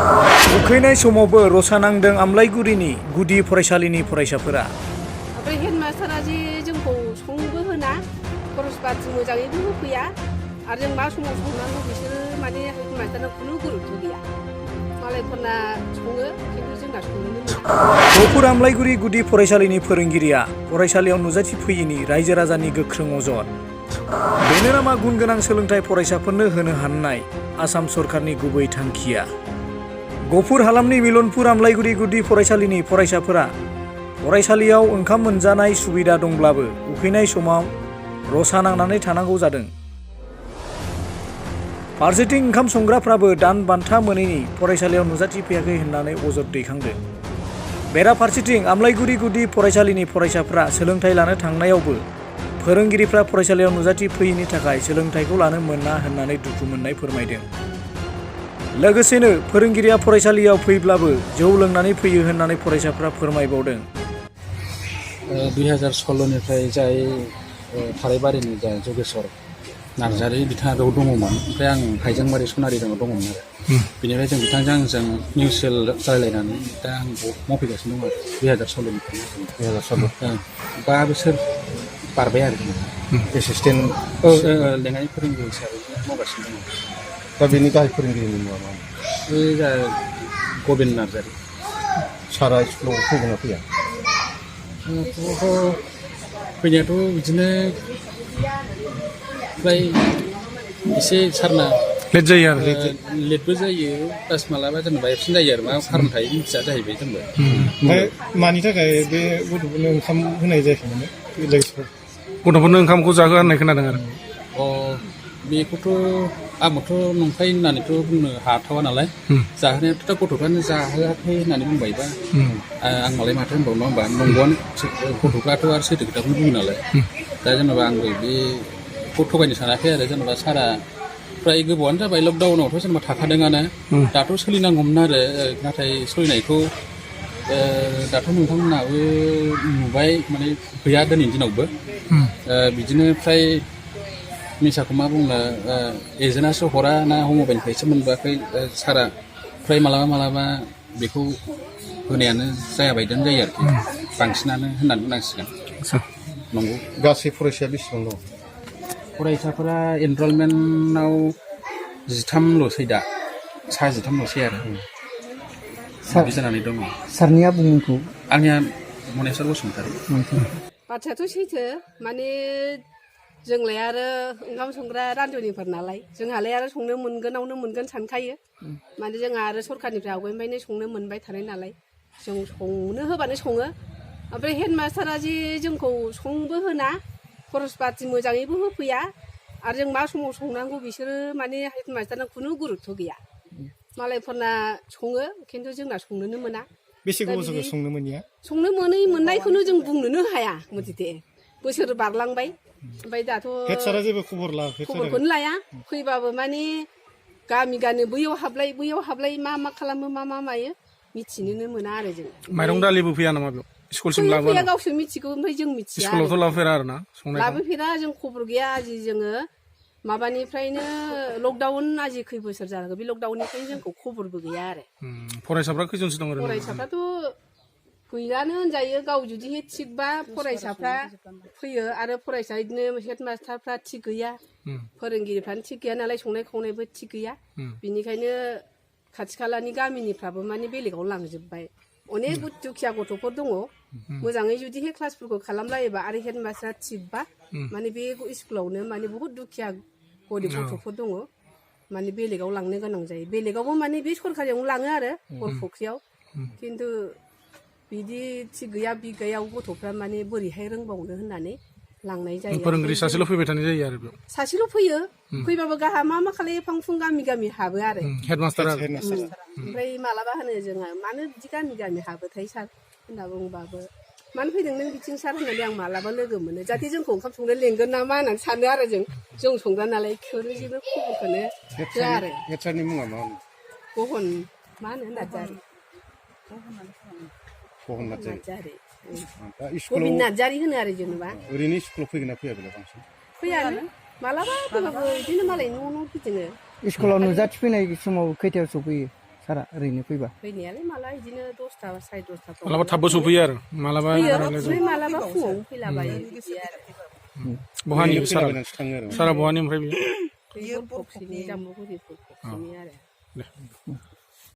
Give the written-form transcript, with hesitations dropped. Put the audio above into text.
उखैनाय समावबो रसा नांदों आमलायगुरिनि गुदि फरायसालिनि फरायसाफोरा। ओमफ्राय हेडमास्टारा जे जोंखौ संनोबो होना खरस पाति मोजाङैबो होफैया आरो जों मा समाव संनांगौ बिसोरो माने हेडमास्टारना खुनु गुरुत्व गैया। मालायफोरना सङो खिन्थु जोंना संनोनो मोना। गफुर आमलायगुरि गुदि फरायसालिनि फोरोंगिरिया फरायसालियाव नुजाथिफैयिनि रायजो राजानि गोख्रों अजद। बेनो नामा गुन गोनां सोलोंथाइ फरायसाफोरनो होनो हानाय आसाम सरकारनि गुबै थांखिया? गफुर हालामनि मिलनपुर आमलायगुरि गुदि फरायसालिनि फरायसाफोरा फरायसालियाव ओंखाम मोनजानाय सुबिदा दंब्लाबो उखैनाय समाव रसा नांनानै थानांगौ जादों। फारसेथिं ओंखाम संग्राफ्राबो दान बान्था मोनैनि फरायसालियाव नुजाथिफैयाखै होननानै अजद दैखांदों। बेराफारसेथिं आमलायगुरि गुदि फरायसालिनि फरायसाफ्रा सोलोंथाइ लानो थांनायावबो फोरोंगिरिफ्रा फरायसालियाव नुजाथिफैयिनि थाखाय सोलोंथाइखौ लानो मोना होननानै दुखु मोननाय फोरमायदों। लोगोसेनो फोरोंगिरिया फरायसालियाव फैब्लाबो जौ लोंनानै फैयो होननानै फरायसाफ्रा फोरमायबावदों। 2016निफ्राय जाय थारायबारिनि जाय जगेश्वर नार्जारि बिथाङा बेयाव दङमोन। ओमफ्राय आं हाइजेंबारि सनारिगावआव दङमोन आरो बेनिफ्राय जों बिथांजों आंजों मिउचुवेल रायलायनानै दा आं मावफैगासिनो दं आरो 2016निफ्राय 5 बोसोर बारबाय आरो एसिस्टेन्ट लेङाइ फोरोंगिरि हिसाबै मावगासिनो दङ। दा बेनि गाहाय फोरोंगिरिनि मुङा मा? बे जा गबिन नार्जारि। सारा स्कुलाव फैगोन ना फैया? फैनायाथ' बिदिनो फ्राय एसे सारना लेट जायो आरो लेटबो जायो प्लास मालाबा जेनेबा एबसेन्ट जायो आरो मा खारन थायो मिथिया जाहैबाय जोंबो। ओमफ्राय मानि थाखाय बे गथ'फोरनो ओंखाम होनाय जायाखैमोन? गथ'फोरनो ओंखामखौ जाहोआ होननाय खोनादों आरो। बेखौथ' आंबोथ' नंखाय होननानैथ' बुंनो हाथावा नालाय जाहोनायाथ' दा गथ'फ्रानो जाहोआखै होननानै बुंबायबा आं मालाय माथो होनबाव नङा होमबा? नंगौआनो गथ'फ्राथ' आरो सैथो खोथाखौनो बुङो नालाय। दा जेनेबा आंबो बेखौ थगायनो सानाखै आरो जेनेबा सारा फ्राय गोबावानो जाबाय लकडाउनावथ' जेनेबा थाखादोंआनो दाथ' सोलिनांगौमोन आरो नाथाय सोलिनायखौ दाथ' नोंथांमोनहाबो नुबाय माने गैया दिनैनि दिनावबो बिदिनो फ्राय मिसाखौ मा बुंनो एजेन्टआसो हरा ना हम मबाइलनिफ्रायसो मोनबोआखै सारा फ्राय मालाबा बेखौ होनायानो जायाबायदियानो जायो आरोखि बांसिनानो होननानै बुंनांसिगोन। नंगौ। गासै फरायसाया बेसेबां दं? फरायसाफोरा एनरलमेन्टआव 13ल'सै दा 13ल'सै आरो बिदि जानानै दङ। सारनिया बुंमुंखौ? आंनिया मनेस्वर बसुमतारी। बाथ्रायाथ' सैथो माने जोंलाय आरो ओंखाम संग्रा रान्धनिफोर नालाय जोंहालाय आरो संनो मोनगोनावनो मोनगोन सानखायो। माने जोंहा आरो सरखारनिफ्राय आवगायनिफ्रायनो संनो मोनबाय थानाय नालाय जों संनो होबानो सङो। ओमफ्राय हेडमास्टारा जे जोंखौ संबो होना खरस पाति मोजाङैबो होफैया आरो जों मा समाव संनांगौ बिसोरो माने हेडमास्टारना खुनु गुरुत्व गैया। मालायफोरना सङो खिन्थु जोंना संनोनो मोना। बेसे गोबाव जाबाय संनो मोनिया? संनो मोननायखौनो जों बुंनोनो हाया मथथे बोसोर बारलांबाय। ओमफ्राय दाथ' हेड सारा जेबो खबर लायाखै? खबरखौनो लाया। फैबाबो माने गामि बैयाव हाबलाय मा खालामो मा मायो मिथिनोनो मोना आरो जों। माइरं दालिबो फैया नामा बेयाव? स्कुलसिम लाबोया? फैया गावसोर मिथिगौ ओमफ्राय जों मिथिया। स्कुलावथ' लाबोफेरा आरो ना संनायखौ? लाबोफेरा जों खबर गैया। आजि जोङो माबानिफ्रायनो लकडाउन आजि खै बोसोर जानांगौ बे लकडाउननिफ्रायनो जोंखौ खबरबो गैया आरो। फरायसाफ्रा खैजनसो दं ओरैनो? फरायसाफ्राथ' गैयानो होनजायो। गाव जुदि थिगबा फरायसाफ्रा फैयो आरो फरायसा बिदिनो हेडमास्टारफ्रा थिग गैया फोरोंगिरिफ्रानो थिग गैया नालाय संनाय खावनायबो थिग गैया। बिनिखायनो खाथि खालानि गामिनिफ्राबो माने बेलेगाव लांजोब्बाय। अनेक दुखिया गथ'फोर दङ मोजाङै जुदि क्लासफोरखौ खालामलायोबा आरो हेडमास्टारा थिगबा माने बे स्कुलावनो माने बुहुत दुखिया गरिब गथ'फोर दङ माने बेलेगाव लांनो गोनां जायो। बेलेगावबो माने बे सरकारियावनो लाङो आरो बरफुख्रियाव। खिन्थु बिदि थिग गैया बिगायाव गथ'फ्रा माने बोरैहाय रोंबावनो होननानै लांनाय जायो। फोरोंगिरि सासेल' फैबाय थानाय जायो आरो बेयाव? सासेल' फैयो। फैबाबो गाहा मा खालायो फांफुं गामि हाबो आरो हेडमास्टारा। ओमफ्राय मालाबा होनो जोंहा मानो बिदि गामि हाबोथाय सार होनना बुंबाबो मानो फैदों नों बिथिं सार होननानै आं मालाबा लोगो मोनो जाहाथे जोंखौ ओंखाम संनो लेंगोन नामा होननानै सानो आरो जों संग्रा नालाय खिन्थु जेबो खबरखौनो होआ आरो। हेडसारनि मुङा मा? गहन मा होनो नार्जारि। गहन नार्जारि। गबिन नार्जारि होनो आरो जेनेबा। ओरैनो स्कुलाव फैगोन ना फैया बेलाय बांसिन? फैयानो मालाबा फैबाबो बिदिनो मालाय न' गिदिङो। स्कुलाव नुजाथिफैनाय समाव खैथायाव सफैयो? सारा ओरैनो फैबा फैनायालाय माला बिदिनो 10ता 10:30 मालाबा थाबबो सफैयो आरो मालाबा फैयो मालाबा फुङाव फैलाबायो बिदि आरो बहानि सारा फैलाबायनानैसो थाङो आरो सारा बहानि ओमफ्राय बियो बे बरफसिनि जाम्बुगुरि बरफसिनि आरो दे